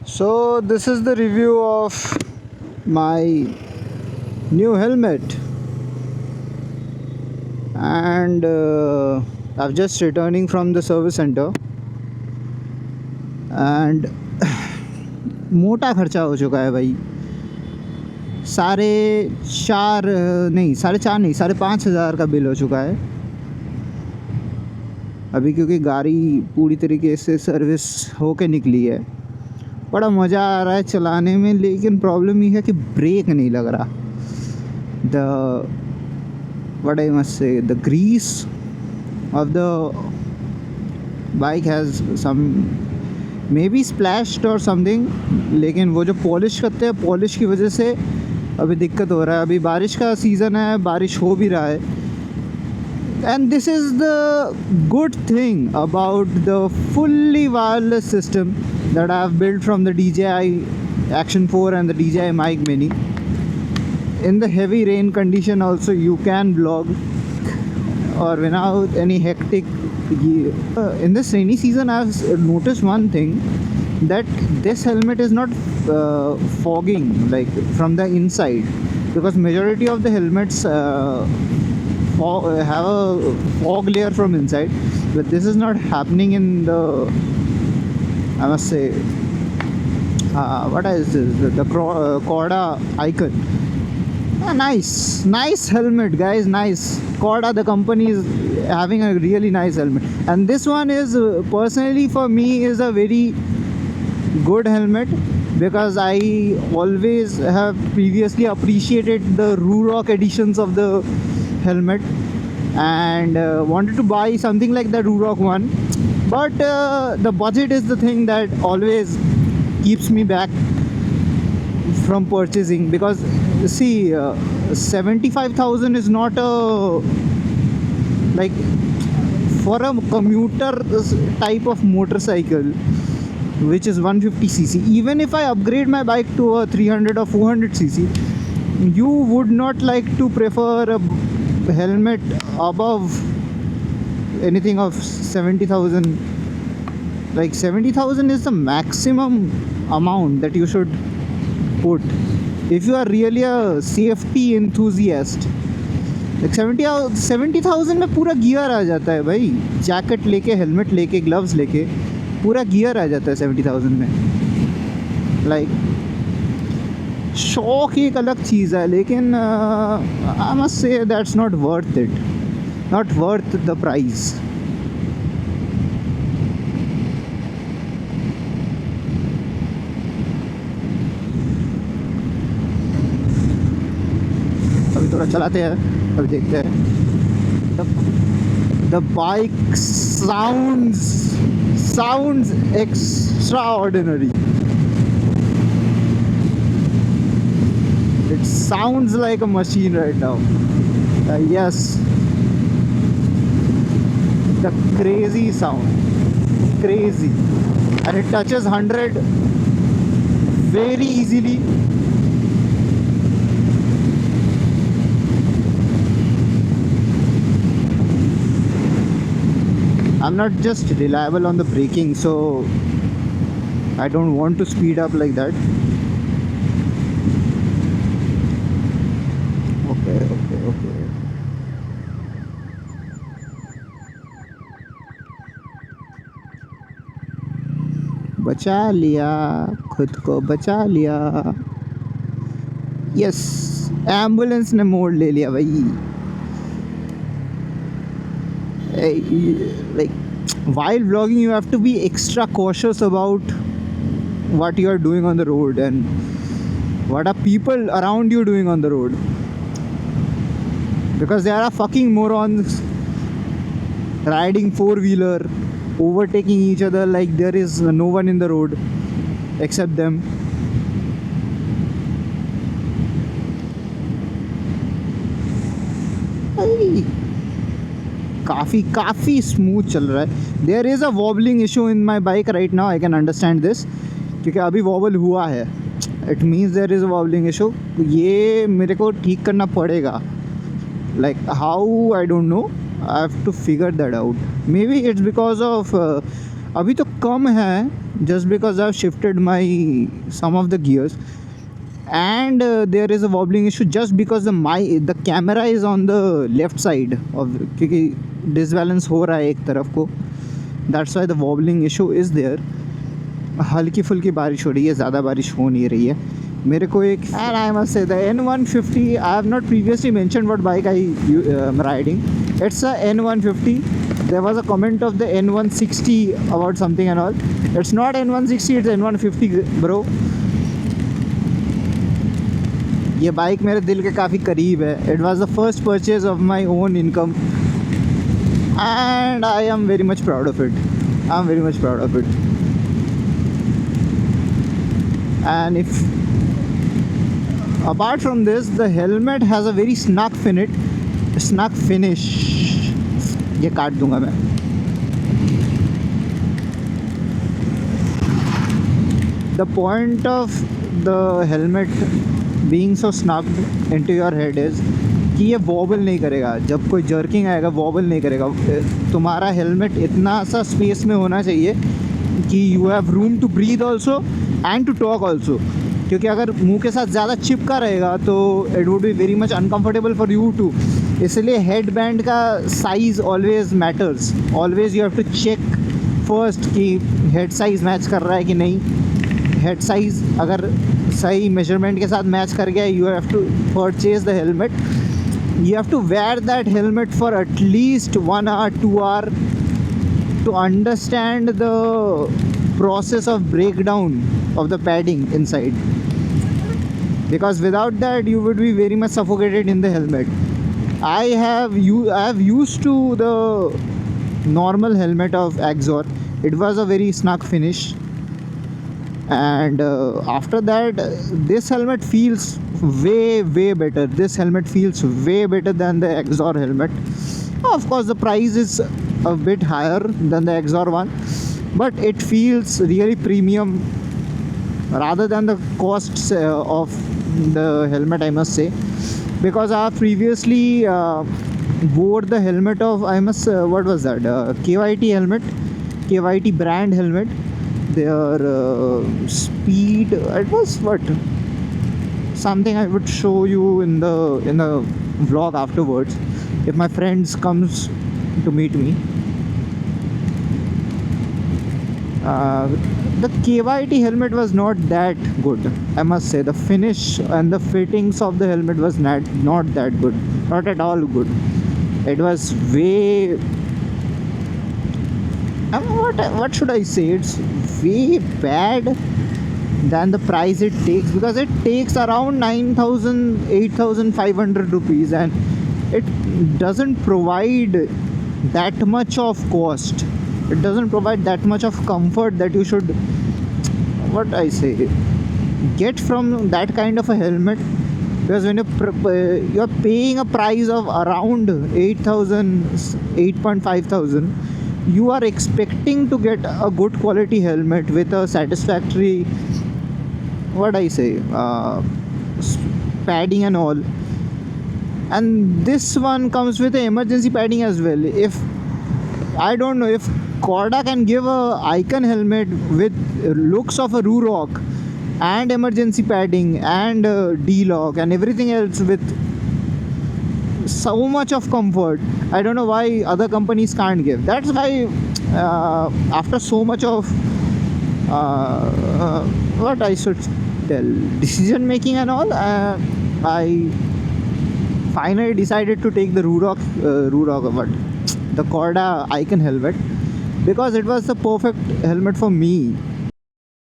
So this is the review of my new helmet, and I've just returning from the service center, and मोटा खर्चा हो चुका है भाई। साढ़े चार नहीं, साढ़े चार नहीं, 5,500 का बिल हो चुका है अभी, क्योंकि गाड़ी पूरी तरीके से सर्विस होके निकली है। बड़ा मज़ा आ रहा है चलाने में, लेकिन प्रॉब्लम ये है कि ब्रेक नहीं लग रहा। The what I must say, the grease of the bike has some maybe splashed or something, लेकिन वो जो पॉलिश करते हैं, पॉलिश की वजह से अभी दिक्कत हो रहा है। अभी बारिश का सीज़न है, बारिश हो भी रहा है, and this is the good thing about the fully wireless system that I have built from the DJI Action 4 and the DJI Mic Mini. In the heavy rain condition also you can vlog, or without any hectic in this rainy season. I've noticed one thing, that this helmet is not fogging like from the inside, because majority of the helmets have a fog layer from inside, but this is not happening in the, I must say, what is this, the Corda icon. Nice helmet, guys. Nice. Corda, the company, is having a really nice helmet, and this one is personally for me is a very good helmet, because I always have previously appreciated the Ruroc editions of the helmet, and wanted to buy something like the Ruroc one, but the budget is the thing that always keeps me back from purchasing, because see, 75,000 is not a, like, for a commuter type of motorcycle which is 150cc. Even if I upgrade my bike to a 300 or 400cc, you would not like to prefer a helmet above anything of 70,000. Like 70,000 is the maximum amount that you should put if you are really a safety enthusiast. Like 70,000 में पूरा gear आ जाता है भाई, jacket लेके, helmet लेके, gloves लेके पूरा gear आ जाता है 70,000 में। लाइक शौक एक अलग चीज़ है, लेकिन I must say that's not worth it, not worth the price. अभी थोड़ा चलाते हैं, अभी देखते हैं। The bike sounds extraordinary. It sounds like a machine right now. Yes, the crazy sound, crazy, and it touches 100 very easily. I'm not just reliable on the braking, so I don't want to speed up like that. Okay. बचा लिया, खुद को बचा लिया। Yes, ambulance ने मोड़ ले लिया भाई। Like, while vlogging you have to be extra cautious about what you are doing on the road and what are people around you doing on the road, because there are fucking morons riding four-wheeler, overtaking each other like there is no one in the road except them. Hey. काफ़ी smooth चल रहा है। There is a wobbling issue in my bike right now, I can understand this, क्योंकि अभी wobble हुआ है। It means there is a wobbling issue, ये मेरे को ठीक करना पड़ेगा। Like how, I don't know, I have to figure that out. Maybe it's because of अभी तो कम है just because I've shifted my some of the gears, and there is a wobbling issue just because the camera is on the left side of, क्योंकि disbalance हो रहा है एक तरफ को, that's why the wobbling issue is there. हल्की फुल्की बारिश हो रही है, ज़्यादा बारिश हो नहीं रही है मेरे को एक. And I must say the N150, I have not previously mentioned what bike I am riding. It's a N150. There was a comment of the N160 about something and all. It's not N160, it's N150 bro. ये bike मेरे दिल के काफ़ी करीब है. It was the first purchase of my own income and I am very much proud of it. I'm very much proud of it. And if apart from this, the helmet has a very snug finish. ये काट दूंगा मैं. The point of the helmet being so snug into your head is कि ये vowel नहीं करेगा. जब कोई जर्किंग आएगा वॉबल नहीं करेगा. तुम्हारा हेलमेट इतना सा स्पेस में होना चाहिए कि you have room to breathe also and to talk also. क्योंकि अगर मुंह के साथ ज़्यादा चिपका रहेगा तो it would be very much uncomfortable for you too. इसलिए हेड बैंड का size always matters. Always you have to check first कि हेड साइज़ मैच कर रहा है कि नहीं. हेड साइज़ अगर सही मेजरमेंट के साथ मैच कर गया, you have to purchase the helmet. You have to wear that helmet for at least 1 hour, 2 hour to understand the process of breakdown of the padding inside. Because without that, you would be very much suffocated in the helmet. I have used to the normal helmet of Axor. It was a very snug finish. And after that, this helmet feels way better. This helmet feels way better than the Axor helmet. Of course, the price is a bit higher than the Axor one, but it feels really premium rather than the costs of the helmet, I must say. Because I have previously wore the helmet of, what was that, KYT helmet, KYT brand helmet. Their speed, it was what, something I would show you in the vlog afterwards if my friends comes to meet me. The KYT helmet was not that good, I must say. The finish and the fittings of the helmet was not that good, not at all good. It was way, what should I say, it's way bad than the price it takes, because it takes around 9,000 8,500 rupees and it doesn't provide that much of cost. It doesn't provide that much of comfort that you should, what I say, get from that kind of a helmet. Because when you're paying a price of around 8,000 8,500, you are expecting to get a good quality helmet with a satisfactory, what I say, padding and all. And this one comes with an emergency padding as well. If I don't know if Korda can give a Icon helmet with looks of a Ruroc and emergency padding and D-lock and everything else with so much of comfort. I don't know why other companies can't give. That's why after so much of what I should tell, decision making and all, I finally decided to take the Ruroc the Korda Icon helmet, because it was the perfect helmet for me.